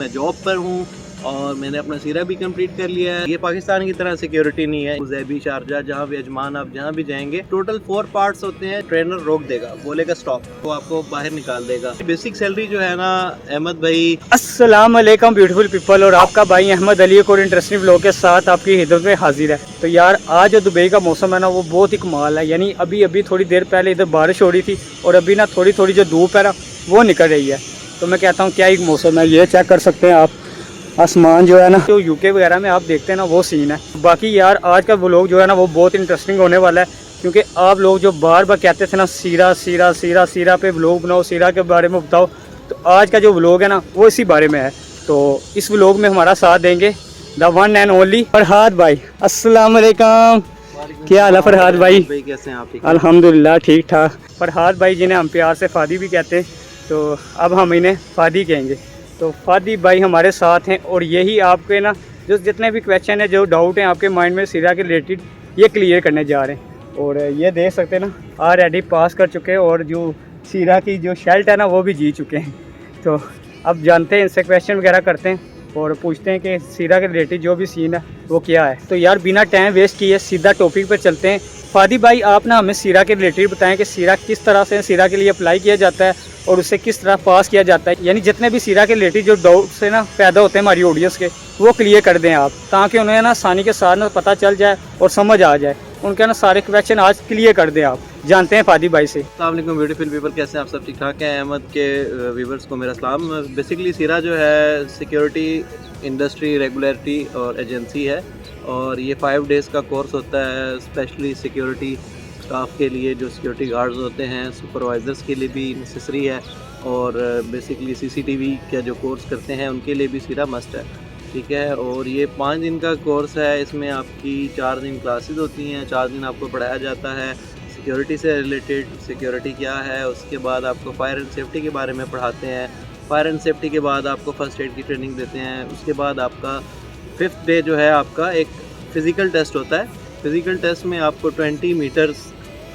मैं जॉब पर हूँ और मैंने अपना सीरा भी कंप्लीट कर लिया है। ये पाकिस्तान की तरह सिक्योरिटी नहीं है। ज़ैबी, शारजा, जहाँ भी अजमान, आप जहाँ भी जाएंगे टोटल 4 पार्ट्स होते हैं। ट्रेनर रोक देगा, बोलेगा स्टॉप, तो आपको बाहर निकाल देगा। बेसिक सैलरी जो है ना अहमद भाई। अस्सलाम वालेकुम ब्यूटीफुल पीपल, और आपका भाई अहमद अली एक और इंटरेस्टिंग व्लॉग के साथ आपकी खिदमत में हाजिर है। तो यार आज जो दुबई का मौसम है ना वो बहुत ही कमाल है। यानी अभी अभी थोड़ी देर पहले इधर बारिश हो रही थी और अभी ना थोड़ी थोड़ी जो धूप है ना वो निकल रही है। तो मैं कहता हूँ क्या एक मौसम है, ये चेक कर सकते हैं आप। आसमान जो है ना जो यूके वगैरह में आप देखते हैं ना वो सीन है। बाकी यार आज का व्लॉग जो है ना वो बहुत इंटरेस्टिंग होने वाला है, क्योंकि आप लोग जो बार बार कहते थे ना सीरा सीरा सीरा सीरा पे व्लॉग बनाओ, सीरा के बारे में बताओ, तो आज का जो व्लॉग है ना वो इसी बारे में है। तो इस व्लॉग में हमारा साथ देंगे the one and only Farhad भाई। अस्सलाम वालेकुम, क्या हाल है फरहाद भाई? कैसे हैं आप? अल्हम्दुलिल्लाह ठीक ठाक। फरहाद भाई जिन्हें हम प्यार से फादी भी कहते हैं, तो अब हम इन्हें फादी कहेंगे। तो फादी भाई हमारे साथ हैं और यही आपके ना जो जितने भी क्वेश्चन है, जो डाउट हैं आपके माइंड में सीरा के रिलेटेड, ये क्लियर करने जा रहे हैं। और ये देख सकते हैं ना ऑलरेडी पास कर चुके हैं और जो सीरा की जो शेल्ट है ना वो भी जी चुके हैं। तो अब जानते हैं, इनसे क्वेश्चन वगैरह करते हैं और पूछते हैं कि सीरा के रिलेटेड जो भी सीन है वो क्या है। तो यार बिना टाइम वेस्ट किए सीधा टॉपिक पर चलते हैं। फादी भाई आप ना हमें सीरा के रिलेटेड बताएं कि सीरा किस तरह से सीरा के लिए अप्लाई किया जाता है और उसे किस तरह पास किया जाता है। यानी जितने भी सीरा के रिलेटेड जो डाउट्स है ना पैदा होते हैं हमारी ऑडियंस के, वो क्लियर कर दें आप, ताकि उन्हें ना आसानी के साथ ना पता चल जाए और समझ आ जाए। उनके ना सारे क्वेश्चन आज क्लियर कर दें आप। जानते हैं फादी भाई से। अस्सलाम वालेकुम ब्यूटीफुल पीपल, कैसे हैं आप? सब ठीक ठाक हैं? अहमद के व्यूवर्स को मेरा सलाम। बेसिकली सीरा जो है सिक्योरिटी इंडस्ट्री रेगुलेटरी और एजेंसी है और ये 5 डेज़ का कोर्स होता है स्पेशली सिक्योरिटी स्टाफ के लिए, जो सिक्योरिटी गार्ड्स होते हैं, सुपरवाइज़र्स के लिए भी नेसेसरी है और बेसिकली सीसीटीवी का जो कोर्स करते हैं उनके लिए भी सीरा मस्ट है, ठीक है। और ये 5 दिन का कोर्स है। इसमें आपकी 4 दिन क्लासेस होती हैं, 4 दिन आपको पढ़ाया जाता है सिक्योरिटी से रिलेटेड, सिक्योरिटी क्या है। उसके बाद आपको फायर एंड सेफ्टी के बारे में पढ़ाते हैं। फायर एंड सेफ्टी के बाद आपको फ़र्स्ट एड की ट्रेनिंग देते हैं। उसके बाद आपका 5th डे जो है आपका एक फ़िज़िकल टेस्ट होता है। फ़िज़िकल टेस्ट में आपको 20 मीटर्स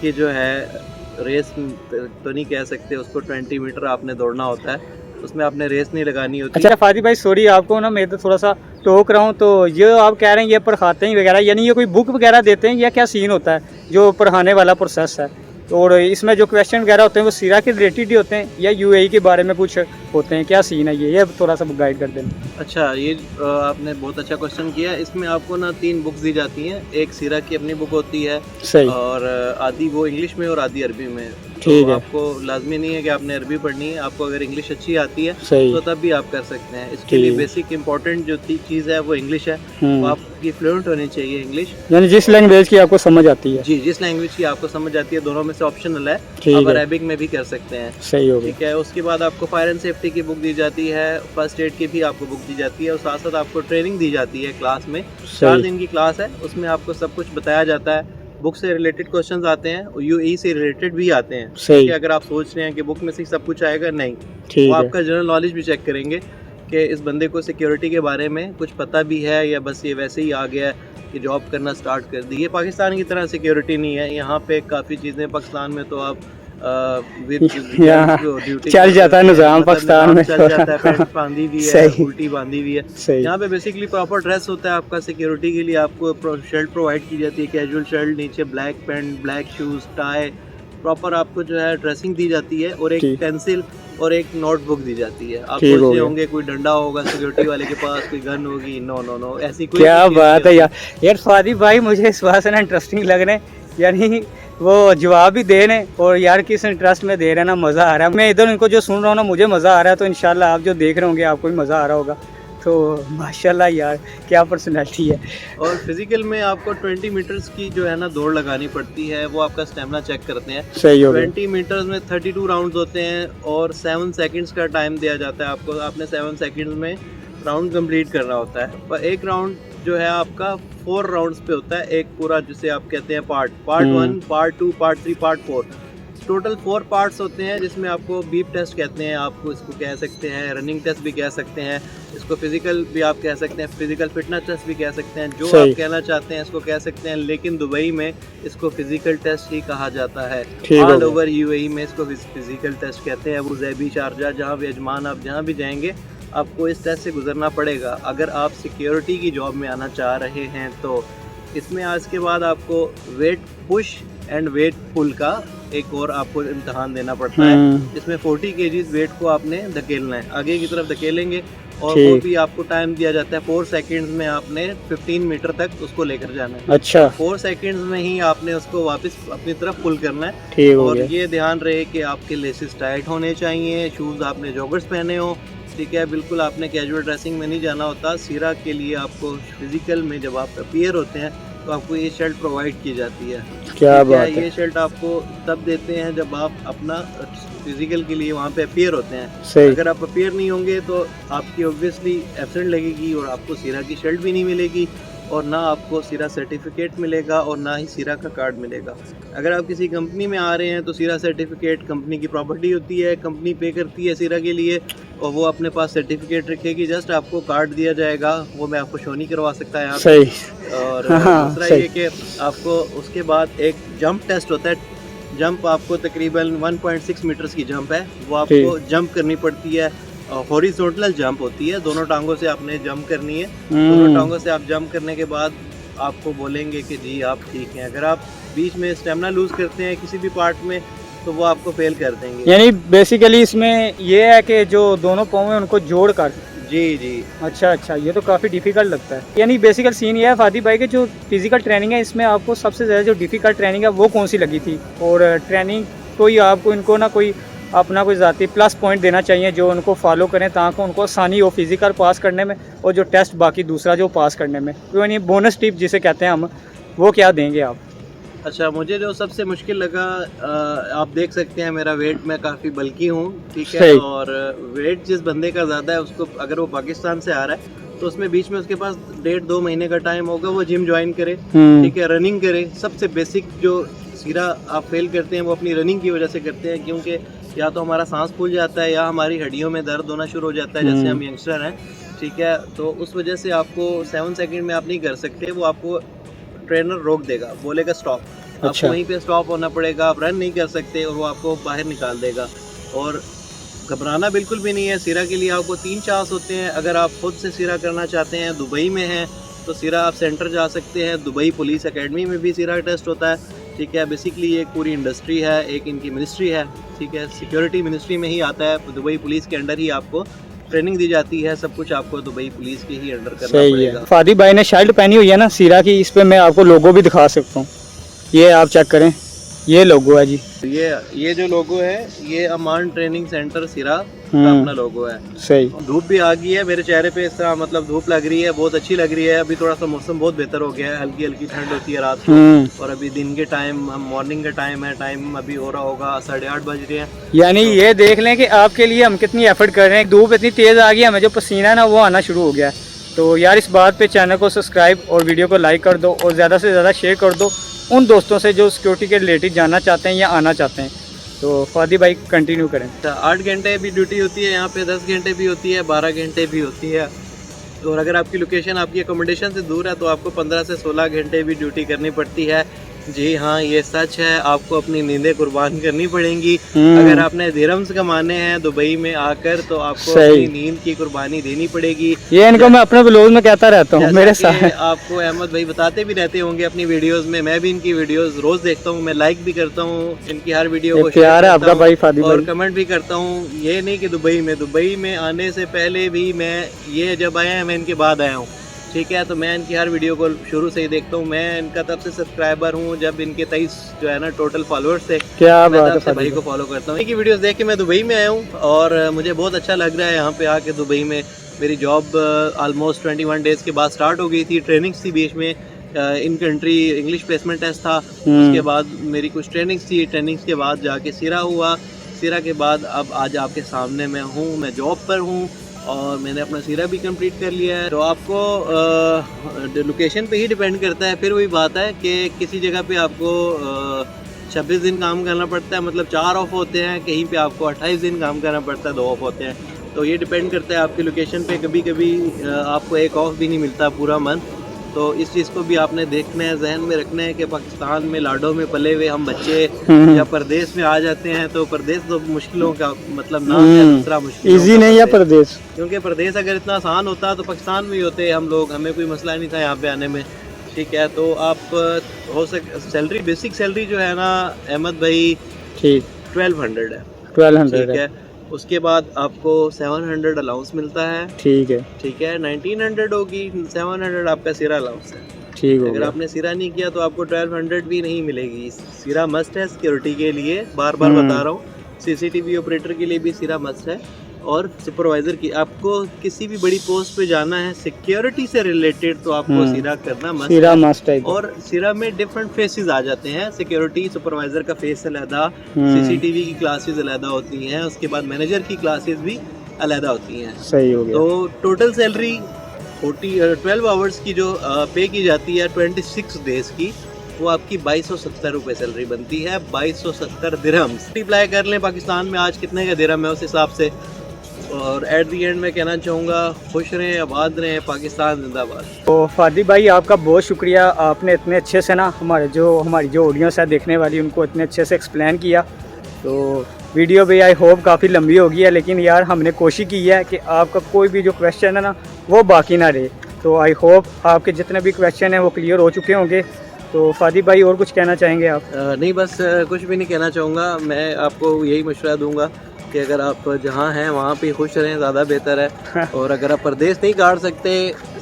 की जो है रेस तो नहीं कह सकते उसको, 20 मीटर आपने दौड़ना होता है, उसमें आपने रेस नहीं लगानी होती। अच्छा फादी भाई सॉरी आपको ना मैं तो थोड़ा सा टोक रहा हूँ, तो ये आप कह रहे हैं ये पढ़ाते हैं वगैरह, यानी ये कोई बुक वगैरह देते हैं या क्या सीन होता है जो पढ़ाने वाला प्रोसेस है? और इसमें जो क्वेश्चन वगैरह होते हैं वो सीरा के रिलेटेड ही होते हैं या यूएई के बारे में कुछ होते हैं? क्या सीन है ये थोड़ा सा गाइड कर दें। अच्छा, ये आपने बहुत अच्छा क्वेश्चन किया। इसमें आपको ना 3 बुक्स दी जाती हैं। एक सीरा की अपनी बुक होती है सही, और आधी वो इंग्लिश में और आधी अरबी में। ठीक तो है। आपको लाजमी नहीं है कि आपने अरबी पढ़नी है, आपको अगर इंग्लिश अच्छी आती है सही, तो तब भी आप कर सकते हैं। इसके लिए ठीक। बेसिक इंपॉर्टेंट जो चीज़ है वो इंग्लिश है, वो आपकी फ्लुएंट होनी चाहिए इंग्लिश। यानी जिस लैंग्वेज की आपको समझ आती है। जी, जिस लैंग्वेज की आपको समझ आती है, दोनों में से ऑप्शनल है, ठीक आप है। अरेबिक में भी कर सकते हैं, सही हो गया। ठीक है। उसके बाद आपको फायर एंड सेफ्टी की बुक दी जाती है, फर्स्ट एड की भी आपको बुक दी जाती है और साथ साथ आपको ट्रेनिंग दी जाती है क्लास में। 4 दिन की क्लास है, उसमें आपको सब कुछ बताया जाता है। बुक से रिलेटेड क्वेश्चंस आते हैं और यूएई से रिलेटेड भी आते हैं। सही। कि अगर आप सोच रहे हैं कि बुक में से सब कुछ आएगा, नहीं, ठीक वो है। आपका जनरल नॉलेज भी चेक करेंगे कि इस बंदे को सिक्योरिटी के बारे में कुछ पता भी है या बस ये वैसे ही आ गया है कि जॉब करना स्टार्ट कर दी। ये पाकिस्तान की तरह सिक्योरिटी नहीं है। यहाँ पे काफ़ी चीज़ें, पाकिस्तान में तो आप यहाँ ड्यूटी चल जाता है निज़ाम, पाकिस्तान में चल जाता है, पैंट बांधी हुई है, सही। उल्टी बांधी हुई है। सही। यहाँ पे बेसिकली प्रॉपर ड्रेस होता है आपका सिक्योरिटी के लिए। आपको शर्ट प्रोवाइड की जाती है, कैजुअल शर्ट, नीचे black pant, black shoes, tie, proper आपको जो है ड्रेसिंग दी जाती है और एक पेंसिल और एक नोटबुक दी जाती है। आप सोच रहे होंगे कोई डंडा होगा सिक्योरिटी वाले के पास, कोई गन होगी, नो नो नो, ऐसी कोई क्या बात है यार फादी भाई मुझे इस बात से ना इंटरेस्टिंग लग रहे हैं, यानी वो जवाब भी दे रहे हैं और यार किस इंटरेस्ट में दे रहे हैं ना, मज़ा आ रहा है। मैं इधर इनको जो सुन रहा हूँ ना मुझे मज़ा आ रहा है, तो इंशाल्लाह आप जो देख रहे होंगे आपको भी मज़ा आ रहा होगा। तो माशाल्लाह यार क्या पर्सनैलिटी है। और फिजिकल में आपको 20 मीटर्स की जो है ना दौड़ लगानी पड़ती है, वो आपका स्टेमिना चेक करते हैं। सही हो गया। 20 मीटर्स में 32 राउंड्स होते हैं और 7 सेकंड्स का टाइम दिया जाता है आपको। आपने 7 सेकंड्स में राउंड कंप्लीट करना होता है। पर एक राउंड जो है आपका 4 राउंड्स पे होता है, एक पूरा जिसे आप कहते हैं part 1, part 2, part 3, part 4। Total 4 parts होते हैं, जिसमें आपको बीप टेस्ट कहते हैं, आपको इसको कह सकते हैं, रनिंग टेस्ट भी कह सकते हैं, इसको फिजिकल भी आप कह सकते हैं, फिजिकल फिटनेस टेस्ट भी कह सकते हैं, जो आप कहना चाहते हैं इसको कह सकते हैं। लेकिन दुबई में इसको फिजिकल टेस्ट ही कहा जाता है। ऑल ओवर यूएई में इसको फिजिकल टेस्ट कहते हैं। वो ज़ैबी, शारजा, जहाँ भी अजमान, आप जहाँ भी जाएंगे आपको इस टेस्ट से गुजरना पड़ेगा। अगर आप सिक्योरिटी की जॉब में आना चाह रहे हैं तो इसमें आज के बाद आपको वेट पुश एंड वेट पुल का एक और आपको इम्तहान देना पड़ता है। इसमें 40 kg वेट को आपने धकेलना है, आगे की तरफ धकेलेंगे और वो भी आपको टाइम दिया जाता है 4 सेकंड्स में आपने 15 मीटर तक उसको लेकर जाना है। अच्छा, 4 सेकंड्स में ही आपने उसको वापस अपनी तरफ पुल करना है। ठीक हो और गया। ये ध्यान रहे कि आपके लेसेस टाइट होने चाहिए, शूज़ आपने जॉगर्स पहने हो, ठीक है, बिल्कुल आपने कैजुअल ड्रेसिंग में नहीं जाना होता। सीरा के लिए आपको फिजिकल में जब आप अपीयर होते हैं तो आपको ये शर्ट प्रोवाइड की जाती है। क्या बात है। ये शर्ट आपको तब देते हैं जब आप अपना फिजिकल के लिए वहाँ पे अपीयर होते हैं। सही। अगर आप अपीयर नहीं होंगे तो आपकी ऑब्वियसली एब्सेंट लगेगी और आपको सीरा की शर्ट भी नहीं मिलेगी और ना आपको सीरा सर्टिफिकेट मिलेगा और ना ही सीरा का कार्ड मिलेगा। अगर आप किसी कंपनी में आ रहे हैं तो सीरा सर्टिफिकेट कंपनी की प्रॉपर्टी होती है, कंपनी पे करती है सीरा के लिए और वो अपने पास सर्टिफिकेट रखेगी, जस्ट आपको कार्ड दिया जाएगा, वो मैं आपको शो नहीं करवा सकता यहाँ पे। सही। और हाँ, दूसरा ये कि आपको उसके बाद एक जंप टेस्ट होता है। जंप आपको तकरीबन 1.6 मीटर्स की जंप है, वो आपको जंप करनी पड़ती है। हॉरिजॉन्टल जंप होती है, दोनों टांगों से आपने जंप करनी है। दोनों टांगों से आप जंप करने के बाद आपको बोलेंगे कि जी आप ठीक हैं। अगर आप बीच में स्टेमिना लूज करते हैं किसी भी पार्ट में तो वो आपको फेल कर देंगे। यानी बेसिकली इसमें ये है कि जो दोनों पाँव हैं उनको जोड़ कर। जी जी। अच्छा अच्छा, ये तो काफ़ी डिफ़िकल्ट लगता है। यानी बेसिकल सीन ये है फादी भाई के जो फिजिकल ट्रेनिंग है इसमें आपको सबसे ज़्यादा जो डिफ़िकल्ट ट्रेनिंग है वो कौन सी लगी थी? और ट्रेनिंग कोई आपको इनको ना कोई अपना कोई ज़ाती प्लस पॉइंट देना चाहिए जो उनको फॉलो करें ताकि उनको आसानी हो फिजिकल पास करने में और जो टेस्ट बाकी दूसरा जो पास करने में, यानी बोनस टिप जिसे कहते हैं हम, वो क्या देंगे आप? अच्छा, मुझे जो सबसे मुश्किल लगा, आप देख सकते हैं मेरा वेट, मैं काफ़ी बल्की हूँ, ठीक है, और वेट जिस बंदे का ज़्यादा है उसको, अगर वो पाकिस्तान से आ रहा है तो उसमें बीच में उसके पास 1.5-2 महीने का टाइम होगा, वो जिम ज्वाइन करे, ठीक है, रनिंग करे। सबसे बेसिक जो सीरा आप फेल करते हैं वो अपनी रनिंग की वजह से करते हैं, क्योंकि या तो हमारा सांस फूल जाता है या हमारी हड्डियों में दर्द होना शुरू हो जाता है, जैसे हम यंगस्टर हैं, ठीक है, तो उस वजह से आपको 7 सेकंड में आप नहीं कर सकते, वो आपको ट्रेनर रोक देगा, बोलेगा स्टॉप। अच्छा। आपको वहीं पे स्टॉप होना पड़ेगा, आप रन नहीं कर सकते और वो आपको बाहर निकाल देगा। और घबराना बिल्कुल भी नहीं है, सीरा के लिए आपको 3 चांस होते हैं। अगर आप खुद से सीरा करना चाहते हैं, दुबई में हैं तो सीरा आप सेंटर जा सकते हैं, दुबई पुलिस एकेडमी में भी सीरा टेस्ट होता है, ठीक है। बेसिकली ये एक पूरी इंडस्ट्री है, एक इनकी मिनिस्ट्री है, ठीक है, सिक्योरिटी मिनिस्ट्री में ही आता है, दुबई पुलिस के अंडर ही आपको ट्रेनिंग दी जाती है, सब कुछ आपको दुबई पुलिस के ही अंडर करना पड़ेगा। फादी भाई ने शर्ट पहनी हुई है ना सीरा की, इस पे मैं आपको लोगो भी दिखा सकता हूँ, ये आप चेक करें, ये लोगो है जी। ये जो लोगो है ये अमान ट्रेनिंग सेंटर सीरा का अपना लोगो है। सही। धूप भी आ गई है मेरे चेहरे पे, इस तरह मतलब धूप लग रही है, बहुत अच्छी लग रही है। अभी थोड़ा सा मौसम बहुत बेहतर हो गया है, हल्की हल्की ठंड होती है रात को, और अभी दिन के टाइम, हम मॉर्निंग का टाइम है, टाइम अभी हो रहा होगा 8:30 बज रहे हैं। यानी ये देख लें कि आपके लिए हम कितनी एफर्ट कर रहे हैं। धूप इतनी तेज़ आ गई है, हमें जो पसीना है ना वो आना शुरू हो गया है। तो यार इस बात पे चैनल को सब्सक्राइब और वीडियो को लाइक कर दो और ज़्यादा से ज़्यादा शेयर कर दो उन दोस्तों से जो सिक्योरिटी के रिलेटेड जानना चाहते हैं या आना चाहते हैं। तो फादी भाई कंटिन्यू करें। 8 घंटे भी ड्यूटी होती है यहाँ पे, 10 घंटे भी होती है, 12 घंटे भी होती है। और अगर आपकी लोकेशन आपकी अकोमोडेशन से दूर है तो आपको 15 से 16 घंटे भी ड्यूटी करनी पड़ती है। जी हाँ, ये सच है, आपको अपनी नींदें कुर्बान करनी पड़ेंगी। अगर आपने दिरहम्स कमाने हैं दुबई में आकर तो आपको अपनी नींद की कुर्बानी देनी पड़ेगी। ये इनको मैं अपने ब्लॉग में कहता रहता हूँ, मेरे साथ आपको अहमद भाई बताते भी रहते होंगे अपनी वीडियोस में, मैं भी इनकी वीडियोस रोज देखता हूँ, मैं लाइक भी करता हूँ इनकी हर वीडियो को, प्यार है आपका भाई फादी भाई, और कमेंट भी करता हूँ। ये नहीं कि दुबई में आने से पहले भी मैं, ये जब आया है मैं इनके बाद आया हूँ, ठीक है, तो मैं इनकी हर वीडियो को शुरू से ही देखता हूँ। मैं इनका तब से सब्सक्राइबर हूँ जब इनके 23 जो है ना टोटल फॉलोअर्स थे। क्या बात है, भाई को फॉलो करता हूँ। इनकी वीडियोस देख के मैं दुबई में आया हूँ और मुझे बहुत अच्छा लग रहा है यहाँ पे आके। दुबई में मेरी जॉब ऑलमोस्ट 21 डेज़ के बाद स्टार्ट हो गई थी, ट्रेनिंग्स थी बीच में, in country English placement test था, उसके बाद मेरी कुछ ट्रेनिंग्स थी, ट्रेनिंग्स के बाद जाके सीरा हुआ, सीरा के बाद अब आज आपके सामने मैं हूँ, मैं जॉब पर हूँ और मैंने अपना सीरा भी कंप्लीट कर लिया है। तो आपको लोकेशन पे ही डिपेंड करता है। फिर वही बात है कि किसी जगह पे आपको 26 दिन काम करना पड़ता है, मतलब 4 ऑफ होते हैं, कहीं पे आपको 28 दिन काम करना पड़ता है, 2 ऑफ होते हैं। तो ये डिपेंड करता है आपकी लोकेशन पे। कभी कभी आपको एक ऑफ भी नहीं मिलता पूरा मंथ, तो इस चीज़ को भी आपने देखना है, जहन में रखना है कि पाकिस्तान में लाडों में पले हुए हम बच्चे या परदेश में आ जाते हैं तो परदेश तो मुश्किलों का मतलब नाम है, दूसरा मुश्किल इजी नहीं है परदेश, क्योंकि परदेश अगर इतना आसान होता तो पाकिस्तान में ही होते हम लोग, हमें कोई मसला नहीं था यहाँ पे आने में। ठीक है, तो आप हो सैलरी, बेसिक सैलरी जो है ना अहमद भाई ठीक 1200 है। 1200 ठीक है, उसके बाद आपको 700 अलाउंस मिलता है। ठीक है, ठीक है, 1900 होगी, 700 आपका सिरा अलाउंस है। ठीक हो अगर गया। आपने सिरा नहीं किया तो आपको 1200 भी नहीं मिलेगी। सिरा मस्ट है सिक्योरिटी के लिए, बार बार बता रहा हूँ, सीसीटीवी ऑपरेटर के लिए भी सिरा मस्ट है, और सुपरवाइजर की, आपको किसी भी बड़ी पोस्ट पे जाना है सिक्योरिटी से रिलेटेड तो आपको सिरा करना मस्ट सिरा है। मस्ट है। और सिरा में डिफरेंट फेसेस आ जाते हैं, सिक्योरिटी सुपरवाइजर का फेस अलहदा, सीसीटीवी की क्लासेस अलहदा होती हैं, उसके बाद मैनेजर की क्लासेस भी अलहदा होती हैं। सही हो गया। तो टोटल सैलरी 12 आवर्स की जो पे की जाती है 26 डेज की, वो आपकी 2270 रुपये सैलरी बनती है। 2270 दिरहम्स मल्टीप्लाई कर लें पाकिस्तान में आज कितने का दिरहम है उस हिसाब से। और एट दी एंड में कहना चाहूँगा, खुश रहें, आबाद रहें, पाकिस्तान जिंदाबाद। तो फादी भाई आपका बहुत शुक्रिया, आपने इतने अच्छे से ना हमारी जो ऑडियंस है देखने वाली उनको इतने अच्छे से एक्सप्लेन किया। तो वीडियो भी आई होप काफ़ी लंबी हो गई है, लेकिन यार हमने कोशिश की है कि आपका कोई भी जो क्वेश्चन है ना वो बाकी ना रहे। तो आई होप आपके जितने भी क्वेश्चन हैं वो क्लियर हो चुके होंगे। तो फादी भाई और कुछ कहना चाहेंगे आप? नहीं, बस कुछ भी नहीं कहना चाहूँगा। मैं आपको यही मशवरा दूंगा कि अगर आप जहाँ हैं वहाँ पे खुश रहें, ज़्यादा बेहतर है। और अगर आप परदेश नहीं काट सकते,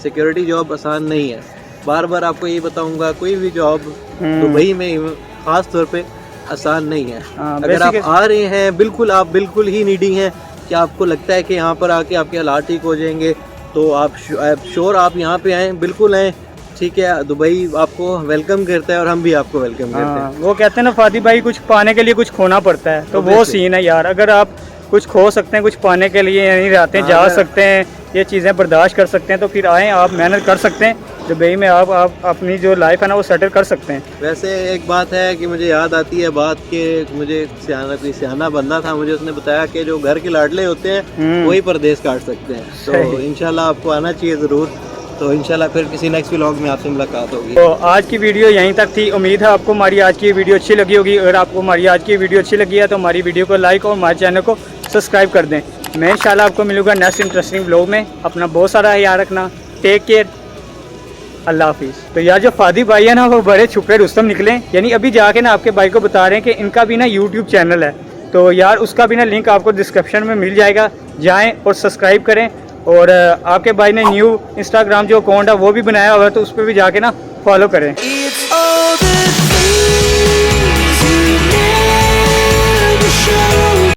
सिक्योरिटी जॉब आसान नहीं है। बार बार आपको यही बताऊँगा, कोई भी जॉब दुबई में ख़ास तौर पे आसान नहीं है। अगर आप आ रहे हैं, आप बिल्कुल ही नीडी हैं कि आपको लगता है कि यहाँ पर आके आपके हालात ठीक हो जाएंगे, तो आप श्योर आप यहाँ पे आएँ, बिल्कुल आएँ। ठीक है, दुबई आपको वेलकम करता है और हम भी आपको वेलकम करते हैं। वो कहते हैं ना फादी भाई, कुछ पाने के लिए कुछ खोना पड़ता है, तो वो सीन है यार। अगर आप कुछ खो सकते हैं कुछ पाने के लिए, यानी रातें जा सकते हैं, ये चीज़ें बर्दाश्त कर सकते हैं, तो फिर आएँ, आप मेहनत कर सकते हैं, दुबई में आप अपनी जो लाइफ है ना वो सेटल कर सकते हैं। वैसे एक बात है कि मुझे याद आती है बात के, मुझे कोई सियाना बंदा था, मुझे उसने बताया कि जो घर के लाडले होते हैं वही परदेश काट सकते हैं। तो इंशाल्लाह आपको आना चाहिए ज़रूर। तो इंशाल्लाह फिर किसी नेक्स्ट व्लॉग में आपसे मुलाकात होगी। तो आज की वीडियो यहीं तक थी। उम्मीद है आपको हमारी आज की वीडियो अच्छी लगी होगी। अगर आपको हमारी आज की वीडियो अच्छी लगी है तो हमारी वीडियो को लाइक और हमारे चैनल को सब्सक्राइब कर दें। मैं इंशाल्लाह आपको मिलूंगा नेक्स्ट इंटरेस्टिंग व्लॉग में। अपना बहुत सारा ख्याल रखना, टेक केयर, अल्लाह हाफिज़। तो यार जो फादी भाई है ना वो बड़े छुपे रुस्तम निकले, यानी अभी जाके ना आपके भाई को बता रहे हैं कि इनका भी ना यूट्यूब चैनल है, तो यार उसका भी ना लिंक आपको डिस्क्रिप्शन में मिल जाएगा, जाएँ और सब्सक्राइब करें। और आपके भाई ने न्यू इंस्टाग्राम जो अकाउंट है वो भी बनाया हुआ है, तो उस पर भी जाके ना फॉलो करें।